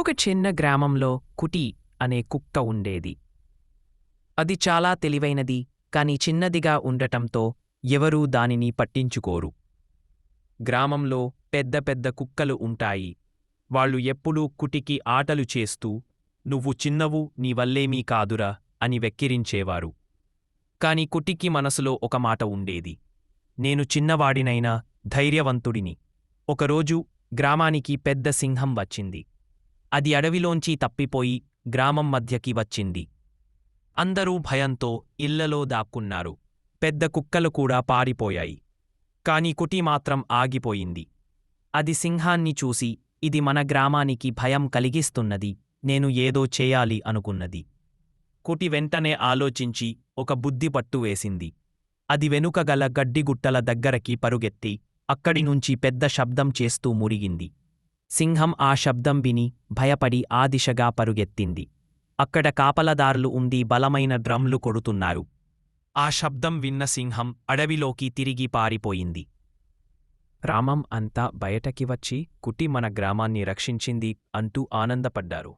ఒక చిన్న గ్రామంలో కుటి అనే కుక్క ఉండేది. అది చాలా తెలివైనది, కాని చిన్నదిగా ఉండటంతో ఎవరూ దానిని పట్టించుకోరు. గ్రామంలో పెద్ద పెద్ద కుక్కలు ఉంటాయి. వాళ్ళు ఎప్పుడూ కుటికి ఆటలు చేస్తూ, "నువ్వు చిన్నవు, నీ వల్లేమీ కాదురా" అని వెక్కిరించేవారు. కాని కుటికి మనసులో ఒక మాట ఉండేది. "నేను చిన్నవాడినైనా ధైర్యవంతుడిని." ఒకరోజు గ్రామానికి పెద్ద సింహం వచ్చింది. అది అడవిలోంచి తప్పిపోయి గ్రామం మధ్యకి వచ్చింది. అందరూ భయంతో ఇళ్లలో దాక్కున్నారు. పెద్ద కుక్కలు కూడా పారిపోయాయి. కాని కుటి మాత్రం ఆగిపోయింది. అది సింహాన్ని చూసి, "ఇది మన గ్రామానికి భయం కలిగిస్తున్నది, నేను ఏదో చేయాలి" అనుకున్నది. కుటి వెంటనే ఆలోచించి ఒక బుద్ధి పట్టు వేసింది. అది వెనుకగల గడ్డిగుట్టల దగ్గరకి పరుగెత్తి అక్కడి నుంచి పెద్ద శబ్దం చేస్తూ మురిగింది. సింహం ఆ శబ్దం విని భయపడి ఆ దిశగా పరుగెత్తింది. అక్కడ కాపలదారులు ఉండి బలమైన డ్రమ్లు కొడుతున్నారు. ఆ శబ్దం విన్న సింహం అడవిలోకి తిరిగి పారిపోయింది. గ్రామం అంతా బయటకి వచ్చి, "కుటి మన గ్రామాన్ని రక్షించింది" అంటూ ఆనందపడ్డారు.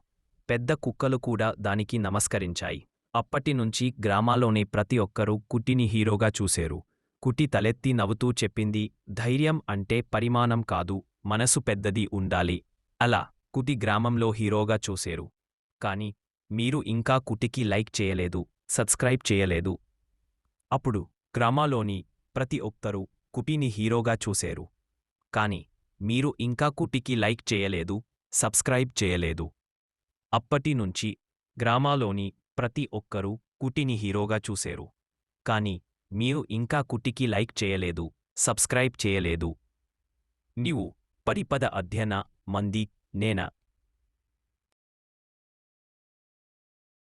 పెద్ద కుక్కలు కూడా దానికి నమస్కరించాయి. అప్పటినుంచి గ్రామాలోని ప్రతి ఒక్కరూ కుటిని హీరోగా చూసేరు. కుటి తలెత్తి నవ్వుతూ చెప్పింది, "ధైర్యం అంటే పరిమాణం కాదు, మనసు పెద్దది ఉండాలి." అలా కుటి గ్రామంలో హీరోగా చూసేరు. కాని మీరు ఇంకా కుటికి లైక్ చేయలేదు, సబ్స్క్రైబ్ చేయలేదు. అప్పుడు గ్రామాలోని ప్రతి ఒక్కరూ కుటిని హీరోగా చూసేరు. కాని మీరు ఇంకా కుటికి లైక్ చేయలేదు, సబ్స్క్రైబ్ చేయలేదు. అప్పటినుంచి గ్రామాలోని ప్రతి ఒక్కరూ కుటిని హీరోగా చూసేరు. కాని మీరు ఇంకా కుటికి లైక్ చేయలేదు, సబ్స్క్రైబ్ చేయలేదు. నీవు 10 అధ్యయన మంది నేన